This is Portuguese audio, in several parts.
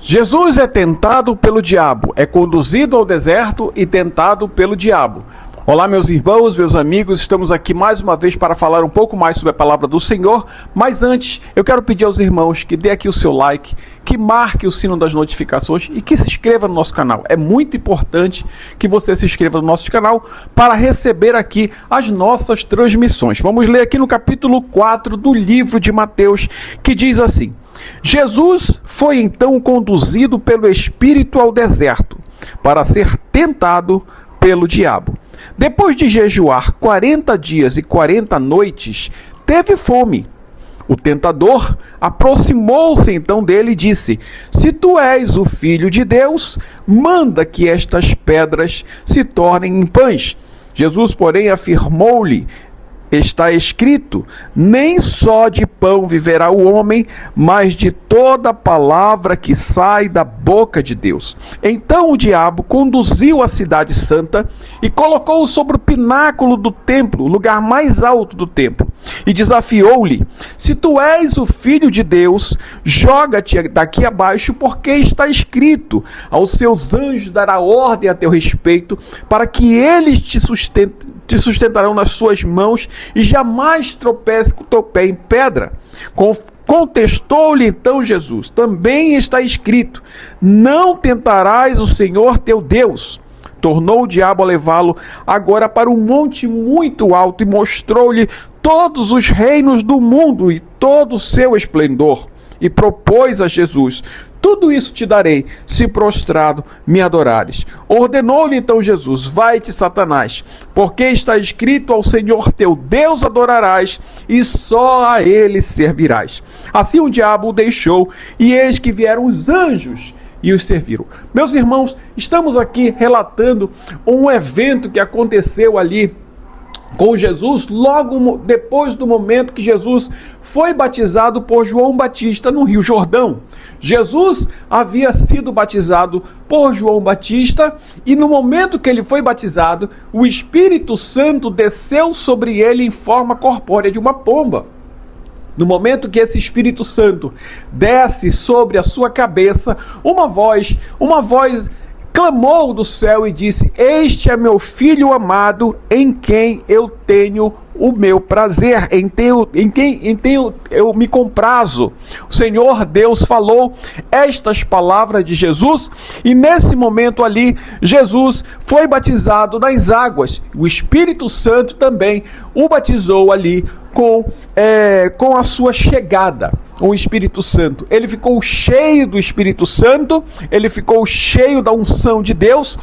Jesus é tentado pelo diabo, é conduzido ao deserto e tentado pelo diabo. Olá, meus irmãos, meus amigos, estamos aqui mais uma vez para falar um pouco mais sobre a palavra do Senhor, mas antes eu quero pedir aos irmãos que dê aqui o seu like, que marque o sino das notificações e que se inscreva no nosso canal. É muito importante que você se inscreva no nosso canal para receber aqui as nossas transmissões. Vamos ler aqui no capítulo 4 do livro de Mateus, que diz assim: Jesus foi então conduzido pelo Espírito ao deserto para ser tentado pelo diabo. Depois de jejuar 40 dias e 40 noites, teve fome. O tentador aproximou-se então dele e disse: Se tu és o Filho de Deus, manda que estas pedras se tornem em pães. Jesus, porém, afirmou-lhe: Está escrito, nem só de pão viverá o homem, mas de toda palavra que sai da boca de Deus. Então o diabo conduziu a cidade santa e colocou-o sobre o pináculo do templo, o lugar mais alto do templo, e desafiou-lhe: Se tu és o Filho de Deus, joga-te daqui abaixo, porque está escrito, aos seus anjos dará ordem a teu respeito, para que eles te sustentarão nas suas mãos, e jamais tropece com o teu pé em pedra. Contestou-lhe então Jesus: Também está escrito, não tentarás o Senhor teu Deus. Tornou o diabo a levá-lo agora para um monte muito alto e mostrou-lhe todos os reinos do mundo e todo o seu esplendor. E propôs a Jesus: Tudo isso te darei, se prostrado me adorares. Ordenou-lhe então Jesus: Vai-te, Satanás, porque está escrito, ao Senhor teu Deus adorarás, e só a ele servirás. Assim o diabo o deixou, e eis que vieram os anjos e os serviram. Meus irmãos, estamos aqui relatando um evento que aconteceu ali com Jesus, logo depois do momento que Jesus foi batizado por João Batista no Rio Jordão. Jesus havia sido batizado por João Batista e no momento que ele foi batizado, o Espírito Santo desceu sobre ele em forma corpórea de uma pomba. No momento que esse Espírito Santo desce sobre a sua cabeça, uma voz clamou do céu e disse: Este é meu Filho amado, em quem eu tenho o meu prazer, em quem eu me comprazo. O Senhor Deus falou estas palavras de Jesus, e nesse momento ali, Jesus foi batizado nas águas. O Espírito Santo também o batizou ali com a sua chegada. O Espírito Santo, ele ficou cheio do Espírito Santo, ele ficou cheio da unção de Deus,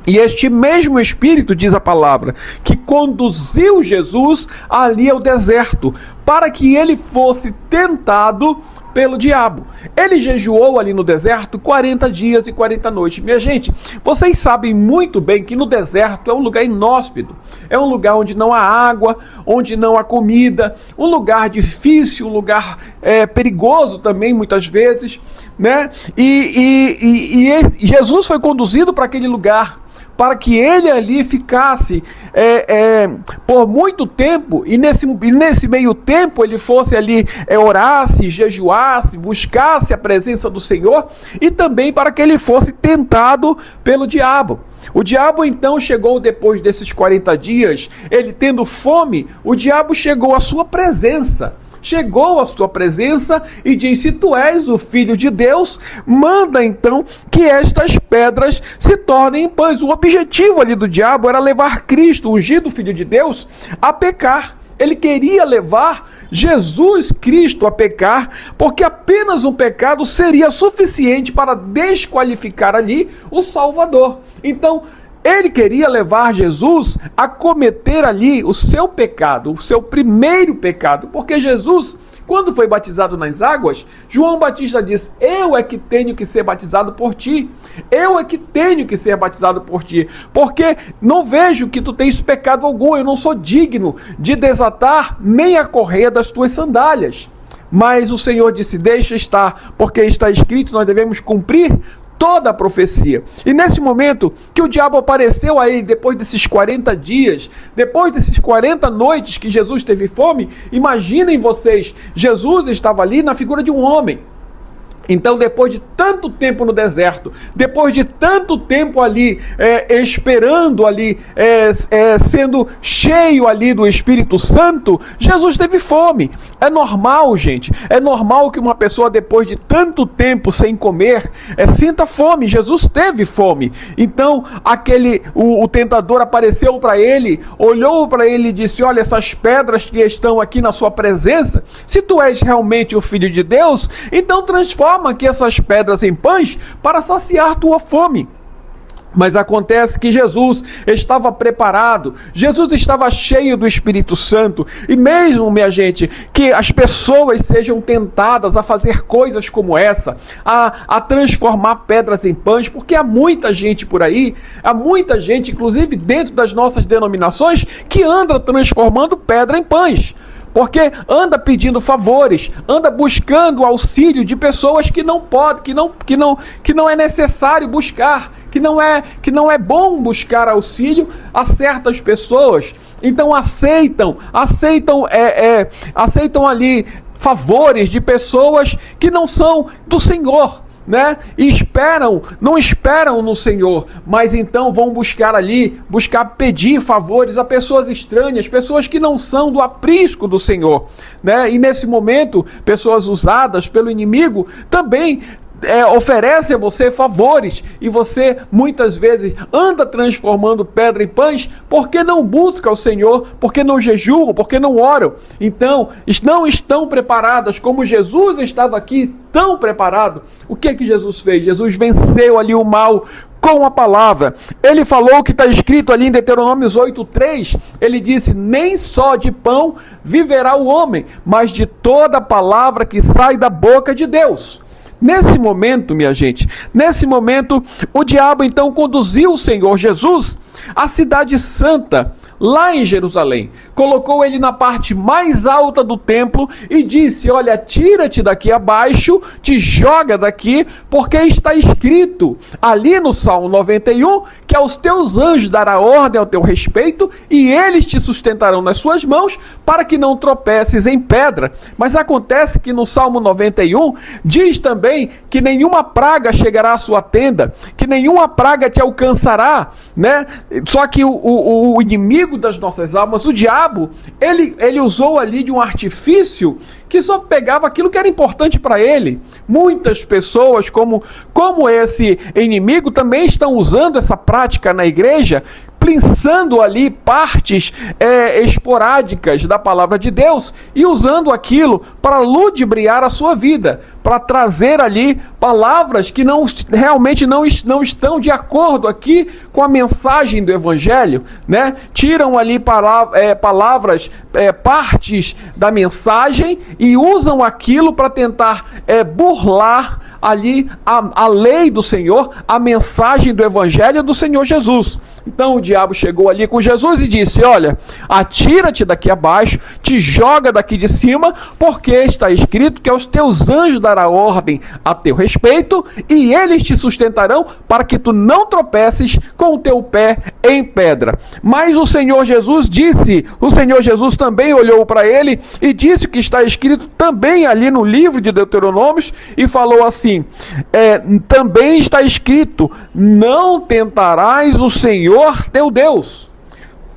e este mesmo Espírito, diz a palavra, que conduziu Jesus ali ao deserto, para que ele fosse tentado pelo diabo. Ele jejuou ali no deserto 40 dias e 40 noites. Minha gente, vocês sabem muito bem que no deserto é um lugar inóspito, é um lugar onde não há água, onde não há comida, um lugar difícil, um lugar perigoso também muitas vezes, né? E Jesus foi conduzido para aquele lugar, para que ele ali ficasse por muito tempo, e nesse meio tempo ele fosse ali, orasse, jejuasse, buscasse a presença do Senhor, e também para que ele fosse tentado pelo diabo. O diabo então chegou depois desses 40 dias, ele tendo fome, o diabo chegou à sua presença. Chegou à sua presença e disse: Se tu és o Filho de Deus, manda então que estas pedras se tornem em pães. O objetivo ali do diabo era levar Cristo, o ungido Filho de Deus, a pecar. Ele queria levar Jesus Cristo a pecar, porque apenas um pecado seria suficiente para desqualificar ali o Salvador. Então, ele queria levar Jesus a cometer ali o seu pecado, o seu primeiro pecado, porque Jesus, quando foi batizado nas águas, João Batista disse: Eu é que tenho que ser batizado por ti, eu é que tenho que ser batizado por ti, porque não vejo que tu tens pecado algum, eu não sou digno de desatar nem a correia das tuas sandálias. Mas o Senhor disse: Deixa estar, porque está escrito, nós devemos cumprir toda a profecia. E nesse momento que o diabo apareceu aí, depois desses 40 dias, depois desses 40 noites que Jesus teve fome, imaginem vocês, Jesus estava ali na figura de um homem. Então, depois de tanto tempo no deserto, depois de tanto tempo ali, esperando ali, sendo cheio ali do Espírito Santo, Jesus teve fome. É normal, gente. É normal que uma pessoa, depois de tanto tempo sem comer, sinta fome. Jesus teve fome. Então, o tentador apareceu para ele, olhou para ele e disse: olha, essas pedras que estão aqui na sua presença, se tu és realmente o Filho de Deus, então transforma aqui essas pedras em pães para saciar tua fome. Mas acontece que Jesus estava preparado, Jesus estava cheio do Espírito Santo, e mesmo, minha gente, que as pessoas sejam tentadas a fazer coisas como essa, a transformar pedras em pães, porque há muita gente por aí, há muita gente, inclusive dentro das nossas denominações, que anda transformando pedra em pães. Porque anda pedindo favores, anda buscando auxílio de pessoas que não podem, que não é necessário buscar, que não é bom buscar auxílio a certas pessoas. Então aceitam ali favores de pessoas que não são do Senhor, né? E não esperam no Senhor, mas então vão buscar pedir favores a pessoas estranhas, pessoas que não são do aprisco do Senhor, né? E nesse momento, pessoas usadas pelo inimigo também oferece a você favores, e você muitas vezes anda transformando pedra em pães porque não busca o Senhor, porque não jejuam, porque não oram. Então, não estão preparadas como Jesus estava aqui tão preparado. O que Jesus fez? Jesus venceu ali o mal com a palavra. Ele falou o que está escrito ali em Deuteronômio 8:3, ele disse: nem só de pão viverá o homem, mas de toda palavra que sai da boca de Deus. Nesse momento, minha gente, o diabo então conduziu o Senhor Jesus à cidade santa, lá em Jerusalém. Colocou ele na parte mais alta do templo e disse: olha, tira-te daqui abaixo, te joga daqui, porque está escrito ali no Salmo 91, que aos teus anjos dará ordem ao teu respeito, e eles te sustentarão nas suas mãos, para que não tropeces em pedra. Mas acontece que no Salmo 91, diz também que nenhuma praga chegará à sua tenda, que nenhuma praga te alcançará, né? Só que o inimigo das nossas almas, o diabo, ele usou ali de um artifício que só pegava aquilo que era importante para ele. Muitas pessoas, como esse inimigo, também estão usando essa prática na igreja, pensando ali partes esporádicas da palavra de Deus e usando aquilo para ludibriar a sua vida, para trazer ali palavras que realmente não estão de acordo aqui com a mensagem do Evangelho, né? Tiram ali palavras, partes da mensagem e usam aquilo para tentar burlar ali a lei do Senhor, a mensagem do Evangelho do Senhor Jesus. Então o diabo chegou ali com Jesus e disse: olha, atira-te daqui abaixo, te joga daqui de cima, porque está escrito que aos teus anjos dará ordem a teu respeito, e eles te sustentarão para que tu não tropeces com o teu pé em pedra. Mas o Senhor Jesus também olhou para ele e disse que está escrito também ali no livro de Deuteronômios, e falou assim: também está escrito, não tentarás o Senhor teu Deus.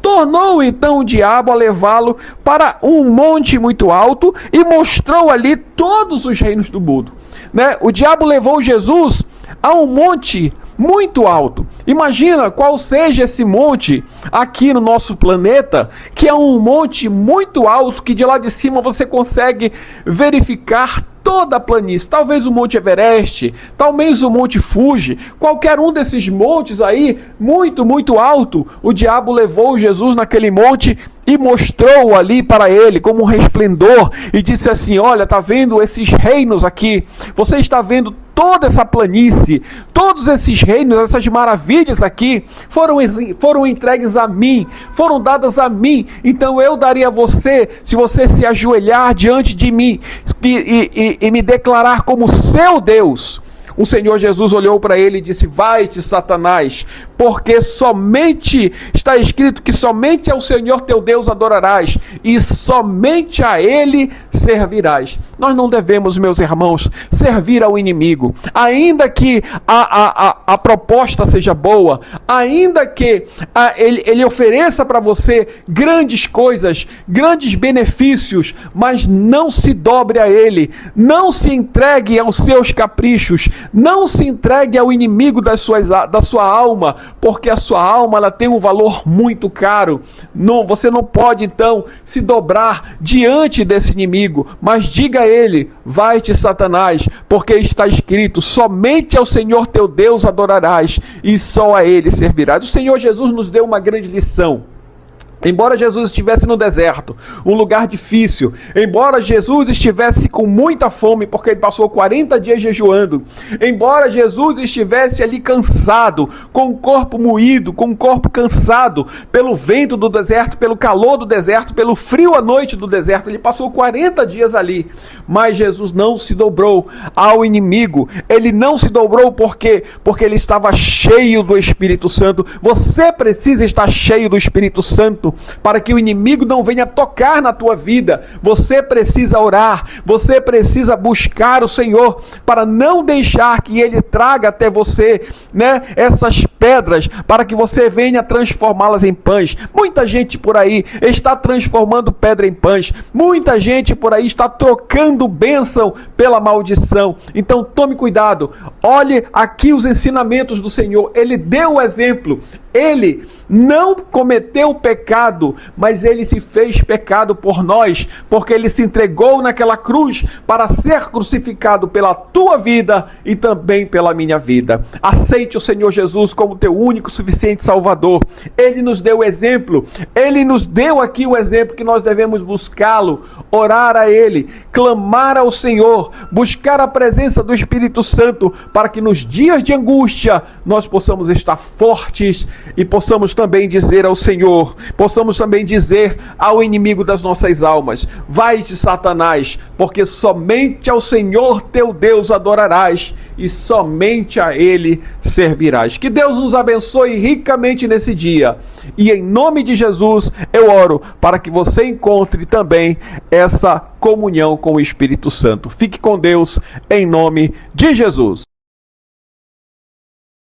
Tornou então o diabo a levá-lo para um monte muito alto e mostrou ali todos os reinos do mundo, né? O diabo levou Jesus a um monte muito alto. Imagina qual seja esse monte aqui no nosso planeta, que é um monte muito alto, que de lá de cima você consegue verificar toda a planície. Talvez o Monte Everest, talvez o Monte Fuji, qualquer um desses montes aí, muito, muito alto. O diabo levou Jesus naquele monte e mostrou ali para ele como um resplendor e disse assim: olha, tá vendo esses reinos aqui? Você está vendo toda essa planície, todos esses reinos, essas maravilhas aqui foram entregues a mim, foram dadas a mim. Então eu daria a você, se você se ajoelhar diante de mim e me declarar como seu Deus. O Senhor Jesus olhou para ele e disse: vai-te, Satanás, porque somente está escrito que somente ao Senhor teu Deus adorarás e somente a Ele servirás. Nós não devemos, meus irmãos, servir ao inimigo, ainda que a proposta seja boa, ainda que ele ofereça para você grandes coisas, grandes benefícios, mas não se dobre a ele, não se entregue aos seus caprichos, não se entregue ao inimigo da sua alma, porque a sua alma ela tem um valor muito caro. Não, você não pode então se dobrar diante desse inimigo, mas diga a ele: vai-te, Satanás, porque está escrito: somente ao Senhor teu Deus adorarás e só a ele servirás. O Senhor Jesus nos deu uma grande lição. Embora Jesus estivesse no deserto, um lugar difícil, embora Jesus estivesse com muita fome, porque ele passou 40 dias jejuando, embora Jesus estivesse ali cansado, com o corpo moído, com o corpo cansado, pelo vento do deserto, pelo calor do deserto, pelo frio à noite do deserto, ele passou 40 dias ali, mas Jesus não se dobrou ao inimigo. Ele não se dobrou porque ele estava cheio do Espírito Santo. Você precisa estar cheio do Espírito Santo para que o inimigo não venha tocar na tua vida. Você precisa orar, você precisa buscar o Senhor para não deixar que ele traga até você, essas pedras, para que você venha transformá-las em pães. Muita gente por aí está transformando pedra em pães. Muita gente por aí está trocando bênção pela maldição. Então tome cuidado. Olhe aqui os ensinamentos do Senhor. Ele deu o exemplo. Ele não cometeu pecado, mas ele se fez pecado por nós, porque ele se entregou naquela cruz para ser crucificado pela tua vida e também pela minha vida. Aceite o Senhor Jesus como teu único, suficiente Salvador. Ele nos deu o exemplo, ele nos deu aqui o exemplo que nós devemos buscá-lo, orar a ele, clamar ao Senhor, buscar a presença do Espírito Santo, para que nos dias de angústia nós possamos estar fortes e possamos também dizer ao Senhor, possamos também dizer ao inimigo das nossas almas: vai-te, Satanás, porque somente ao Senhor teu Deus adorarás e somente a ele servirás. Que Deus nos abençoe ricamente nesse dia, e em nome de Jesus eu oro para que você encontre também essa comunhão com o Espírito Santo. Fique com Deus em nome de Jesus.